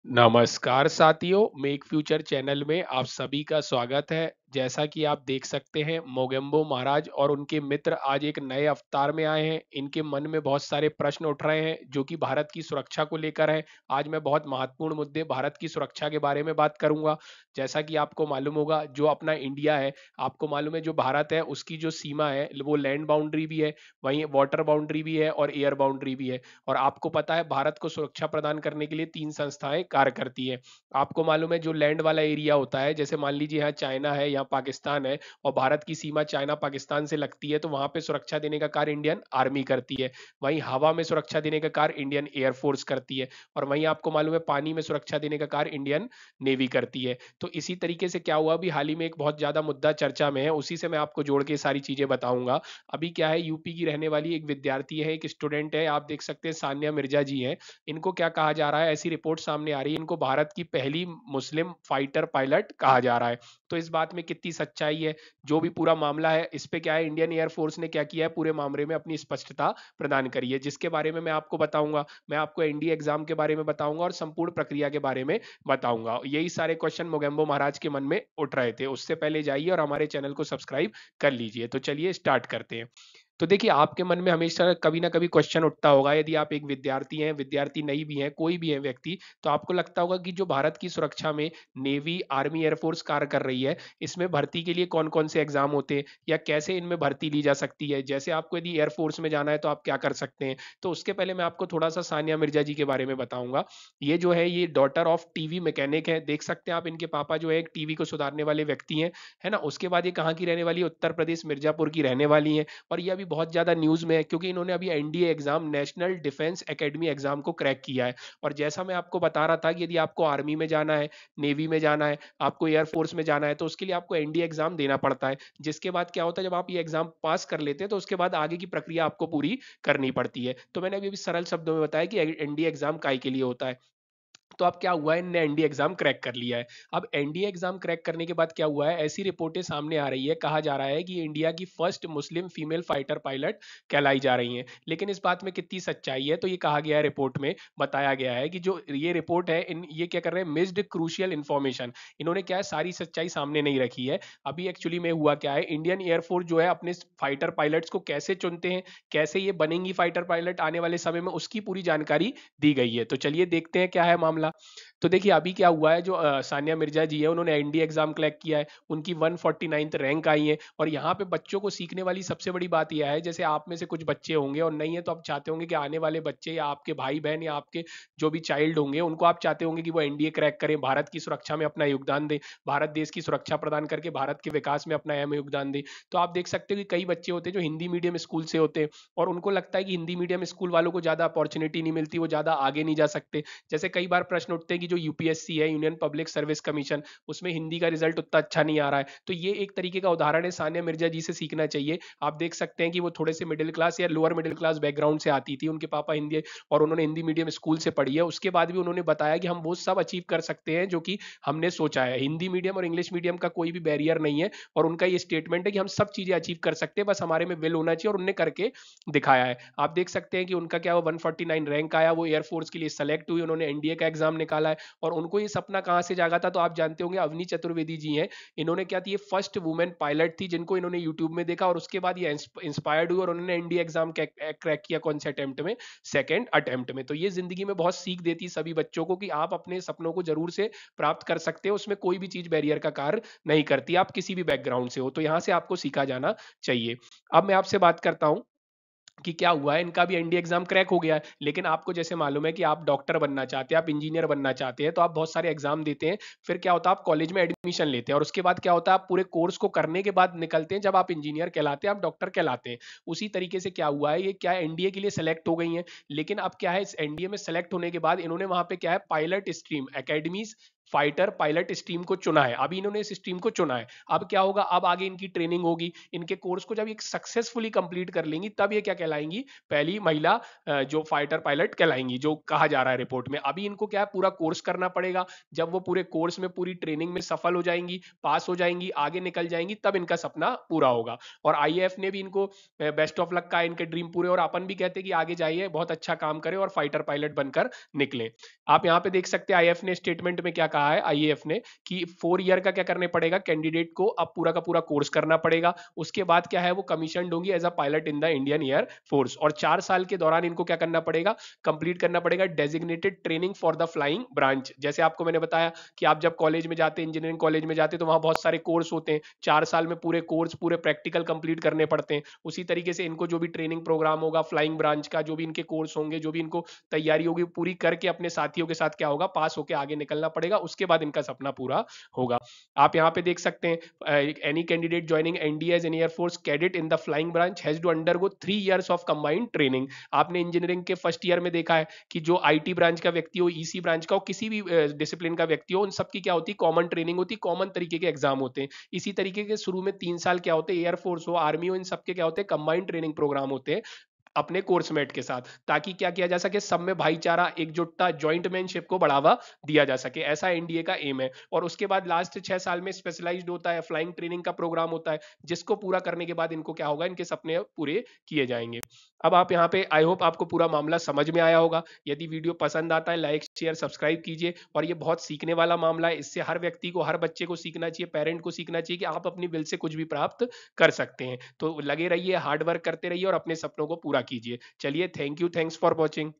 नमस्कार साथियों, make future channel में आप सभी का स्वागत है। जैसा कि आप देख सकते हैं, मोगेम्बो महाराज और उनके मित्र आज एक नए अवतार में आए हैं। इनके मन में बहुत सारे प्रश्न उठ रहे हैं जो कि भारत की सुरक्षा को लेकर है। आज मैं बहुत महत्वपूर्ण मुद्दे भारत की सुरक्षा के बारे में बात करूंगा। जैसा कि आपको मालूम होगा, जो अपना इंडिया है, आपको मालूम है जो भारत है उसकी जो सीमा है वो लैंड बाउंड्री भी है, वहीं वाटर बाउंड्री भी है और एयर बाउंड्री भी है। और आपको पता है भारत को सुरक्षा प्रदान करने के लिए तीन संस्थाएं कार्य करती है। आपको मालूम है जो लैंड वाला एरिया होता है, जैसे मान लीजिए यहाँ चाइना है, यहाँ पाकिस्तान है और भारत की सीमा चाइना पाकिस्तान से लगती है, तो वहां पे सुरक्षा देने का कार्य इंडियन आर्मी करती है। वहीं हवा में सुरक्षा देने का कार्य इंडियन एयरफोर्स करती है। और वहीं आपको मालूम है पानी में सुरक्षा देने का कार्य इंडियन नेवी करती है। तो इसी तरीके से क्या हुआ, अभी हाल ही में एक बहुत ज्यादा मुद्दा चर्चा में है, उसी से मैं आपको जोड़ के सारी चीजें बताऊंगा। अभी क्या है, यूपी की रहने वाली एक विद्यार्थी है, एक स्टूडेंट है, आप देख सकते हैं सानिया मिर्जा जी हैं। इनको क्या कहा जा रहा है, ऐसी रिपोर्ट सामने आ रही है, इनको भारत की पहली मुस्लिम फाइटर पायलट कहा जा रहा है। तो इस बात में कितनी सच्चाई है, जो भी पूरा मामला है, इस पे क्या है, इंडियन एयरफोर्स ने क्या किया है, पूरे मामले में अपनी स्पष्टता प्रदान करी है, जिसके बारे में मैं आपको बताऊंगा। मैं आपको एनडीए एग्जाम के बारे में बताऊंगा और संपूर्ण प्रक्रिया के बारे में बताऊंगा। यही सारे क्वेश्चन मोगेम्बो महाराज के मन में उठ रहे थे। उससे पहले जाइए और हमारे चैनल को सब्सक्राइब कर लीजिए। तो चलिए स्टार्ट करते हैं। तो देखिए, आपके मन में हमेशा कभी ना कभी क्वेश्चन उठता होगा, यदि आप एक विद्यार्थी हैं, विद्यार्थी नहीं भी हैं, कोई भी है व्यक्ति, तो आपको लगता होगा कि जो भारत की सुरक्षा में नेवी, आर्मी, एयरफोर्स कार्य कर रही है, इसमें भर्ती के लिए कौन कौन से एग्जाम होते हैं या कैसे इनमें भर्ती ली जा सकती है। जैसे आपको यदि एयरफोर्स में जाना है तो आप क्या कर सकते हैं। तो उसके पहले मैं आपको थोड़ा सा सानिया मिर्जा जी के बारे में बताऊंगा। ये जो है, ये डॉटर ऑफ टीवी मैकेनिक है। देख सकते हैं आप, इनके पापा जो है एक टीवी को सुधारने वाले व्यक्ति हैं, है ना। उसके बाद ये कहाँ की रहने वाली है, उत्तर प्रदेश मिर्जापुर की रहने वाली है। और ये अभी बहुत ज्यादा न्यूज में है क्योंकि इन्होंने अभी NDA exam, national defence academy exam को क्रैक किया है। और जैसा मैं आपको बता रहा था कि यदि आपको आर्मी में जाना है, नेवी में जाना है, आपको एयरफोर्स में जाना है, तो उसके लिए आपको एनडीए एग्जाम देना पड़ता है। जिसके बाद क्या होता है, जब आप ये एग्जाम पास कर लेते हैं तो उसके बाद आगे की प्रक्रिया आपको पूरी करनी पड़ती है। तो मैंने अभी सरल शब्दों में बताया कि एनडीए एग्जाम काय के लिए होता है। तो अब क्या हुआ है, इनने एनडीए एग्जाम क्रैक कर लिया है। अब एनडीए एग्जाम क्रैक करने के बाद क्या हुआ है, ऐसी रिपोर्टें सामने आ रही है, कहा जा रहा है कि इंडिया की first Muslim female fighter pilot कहलाई जा रही हैं। लेकिन इस बात में कितनी सच्चाई है, तो ये कहा गया है, रिपोर्ट में बताया गया है कि जो ये रिपोर्ट है, ये क्या कर रहे हैं, मिस्ड क्रूशियल इन्फॉर्मेशन। इन्होंने क्या है, सारी सच्चाई सामने नहीं रखी है। अभी एक्चुअली में हुआ क्या है, इंडियन एयरफोर्स जो है अपने फाइटर पायलट्स को कैसे चुनते हैं, कैसे ये बनेंगी फाइटर पायलट आने वाले समय में, उसकी पूरी जानकारी दी गई है। तो चलिए देखते हैं क्या है मामला। तो देखिए अभी क्या हुआ है, जो सानिया मिर्जा जी है, उन्होंने एनडीए एग्जाम क्रैक किया है, उनकी 149th रैंक आई है। और यहाँ पे बच्चों को सीखने वाली सबसे बड़ी बात यह है, जैसे आप में से कुछ बच्चे होंगे और नहीं है, तो आप चाहते होंगे कि आने वाले बच्चे या आपके भाई बहन या आपके जो भी चाइल्ड होंगे, उनको आप चाहते होंगे कि वो एनडीए क्रैक करें, भारत की सुरक्षा में अपना योगदान दें, भारत देश की सुरक्षा प्रदान करके भारत के विकास में अपना अहम योगदान दें। तो आप देख सकते हो कि कई बच्चे होते हैं जो हिंदी मीडियम स्कूल से होते हैं, और उनको लगता है कि हिंदी मीडियम स्कूल वालों को ज्यादा अपॉर्चुनिटी नहीं मिलती, वो ज्यादा आगे नहीं जा सकते। जैसे कई बार प्रश्न उठते हैं कि जो यूपीएससी है, यूनियन पब्लिक सर्विस कमीशन, उसमें हिंदी का रिजल्ट उतना अच्छा नहीं आ रहा है। तो ये एक तरीके का उदाहरण है, सानिया मिर्जा जी से सीखना चाहिए। आप देख सकते हैं कि वो थोड़े से मिडिल क्लास या लोअर मिडिल क्लास बैकग्राउंड से आती थी, उनके पापा हिंदी और उन्होंने हिंदी मीडियम स्कूल से पढ़ी है। उसके बाद भी उन्होंने बताया कि हम वो सब अचीव कर सकते हैं जो कि हमने सोचा है। हिंदी मीडियम और इंग्लिश मीडियम का कोई भी बैरियर नहीं है, और उनका ये स्टेटमेंट है कि हम सब चीजें अचीव कर सकते हैं, बस हमारे में विल होना चाहिए, और उनने करके दिखाया है। आप देख सकते हैं कि उनका क्या, वो 149 रैंक आया, वो एयरफोर्स के लिए सेलेक्ट हुई, उन्होंने एनडीए का एग्जाम निकाला है। और उनको ये सपना कहां से जागा था, तो आप जानते होंगे, अवनी चतुर्वेदी जी हैं। इन्होंने क्या थी, ये फर्स्ट वुमेन पायलट थी जिनको इन्होंने यूट्यूब में देखा, और उसके बाद ये इंस्पायर्ड हुई और उन्होंने एनडीए एग्जाम क्रैक किया। कौन से अटेम्प्ट में, सेकंड अटेम्प्ट में। तो ये जिंदगी में बहुत सीख देती सभी बच्चों को कि आप अपने सपनों को जरूर से प्राप्त कर सकते हो, उसमें कोई भी चीज बैरियर का कार्य नहीं करती, आप किसी भी बैकग्राउंड से हो। तो यहां से आपको सीखा जाना चाहिए। अब मैं आपसे बात करता हूं कि क्या हुआ है, इनका भी एनडीए एग्जाम क्रैक हो गया है। लेकिन आपको जैसे मालूम है कि आप डॉक्टर बनना चाहते हैं, आप इंजीनियर बनना चाहते हैं, तो आप बहुत सारे एग्जाम देते हैं। फिर क्या होता है, आप कॉलेज में एडमिशन लेते हैं, और उसके बाद क्या होता है, आप पूरे कोर्स को करने के बाद निकलते हैं, जब आप इंजीनियर कहलाते हैं, आप डॉक्टर कहलाते हैं। उसी तरीके से क्या हुआ है, ये क्या एनडीए के लिए सेलेक्ट हो गई हैं। लेकिन अब क्या है, इस एनडीए में सेलेक्ट होने के बाद इन्होंने वहां पे क्या है, pilot stream academies fighter pilot stream को चुना है, अभी इन्होंने इस स्ट्रीम को चुना है। अब क्या होगा, अब आगे इनकी ट्रेनिंग होगी, इनके कोर्स को जब ये सक्सेसफुली कंप्लीट कर लेंगी तब ये क्या कहलाएंगी, पहली महिला जो फाइटर पायलट कहलाएंगी, जो कहा जा रहा है रिपोर्ट में। अभी इनको क्या है, पूरा कोर्स करना पड़ेगा। जब वो पूरे कोर्स में, पूरी ट्रेनिंग में सफल हो जाएंगी, पास हो जाएंगी, आगे निकल जाएंगी, तब इनका सपना पूरा होगा। और आईएएफ ने भी इनको बेस्ट ऑफ लक का, इनके ड्रीम पूरे, और अपन भी कहते हैं कि आगे जाइए, बहुत अच्छा काम करें और फाइटर पायलट बनकर निकले। आप यहाँ पे देख सकते हैं आईएएफ ने स्टेटमेंट में क्या कहा है, आईएएफ ने, कि 4 ईयर का क्या करने पड़ेगा, कैंडिडेट को अब पूरा का पूरा कोर्स करना पड़ेगा। उसके बाद क्या है, वो कमीशन होंगी as a pilot in the Indian air force. और 4 साल के दौरान इनको क्या करना पड़ेगा, कंप्लीट करना पड़ेगा designated training for the flying branch. जैसे आपको मैंने बताया कि आप जब कॉलेज में जाते, इंजीनियरिंग कॉलेज में जाते, तो वहां बहुत सारे कोर्स होते हैं, 4 साल में पूरे कोर्स, पूरे प्रैक्टिकल कंप्लीट करने पड़ते हैं। उसी तरीके से इनको जो भी ट्रेनिंग प्रोग्राम होगा फ्लाइंग ब्रांच का, जो भी इनके कोर्स होंगे, जो भी इनको तैयारी होगी, पूरी करके अपने साथियों के साथ क्या होगा, पास होकर आगे निकलना पड़ेगा। उसके बाद इनका सपना पूरा होगा। आप यहाँ पे देख सकते हैं, any candidate joining NDA as an air force cadet in the flying branch has to undergo 3 years of combined training. आपने इंजीनियरिंग के फर्स्ट ईयर में देखा है कि जो आईटी ब्रांच का व्यक्ति हो, ईसी ब्रांच का हो, किसी भी डिसिप्लिन का व्यक्ति हो, उन सबकी क्या होती है, कॉमन ट्रेनिंग होती है, कॉमन तरीके के एग्जाम होते हैं। इसी तरीके के शुरू में 3 साल क्या होते हैं, एयरफोर्स हो, आर्मी हो, इन सबके क्या होते हैं, कंबाइंड ट्रेनिंग प्रोग्राम होते हैं अपने कोर्समेट के साथ, ताकि क्या किया जा सके, सब में भाईचारा, एकजुटता, ज्वाइंटमैनशिप को बढ़ावा दिया जा सके। ऐसा एनडीए का एम है। और उसके बाद लास्ट 6 साल में स्पेशलाइज्ड होता है, फ्लाइंग ट्रेनिंग का प्रोग्राम होता है, जिसको पूरा करने के बाद इनको क्या होगा, इनके सपने पूरे किए जाएंगे। अब आप यहाँ पे, आई होप आपको पूरा मामला समझ में आया होगा। यदि वीडियो पसंद आता है, लाइक शेयर सब्सक्राइब कीजिए। और ये बहुत सीखने वाला मामला है, इससे हर व्यक्ति को, हर बच्चे को सीखना चाहिए, पेरेंट को सीखना चाहिए कि आप अपनी विल से कुछ भी प्राप्त कर सकते हैं। तो लगे रहिए, हार्ड वर्क करते रहिए और अपने सपनों को पूरा कीजिए। चलिए, thank you, thanks for watching.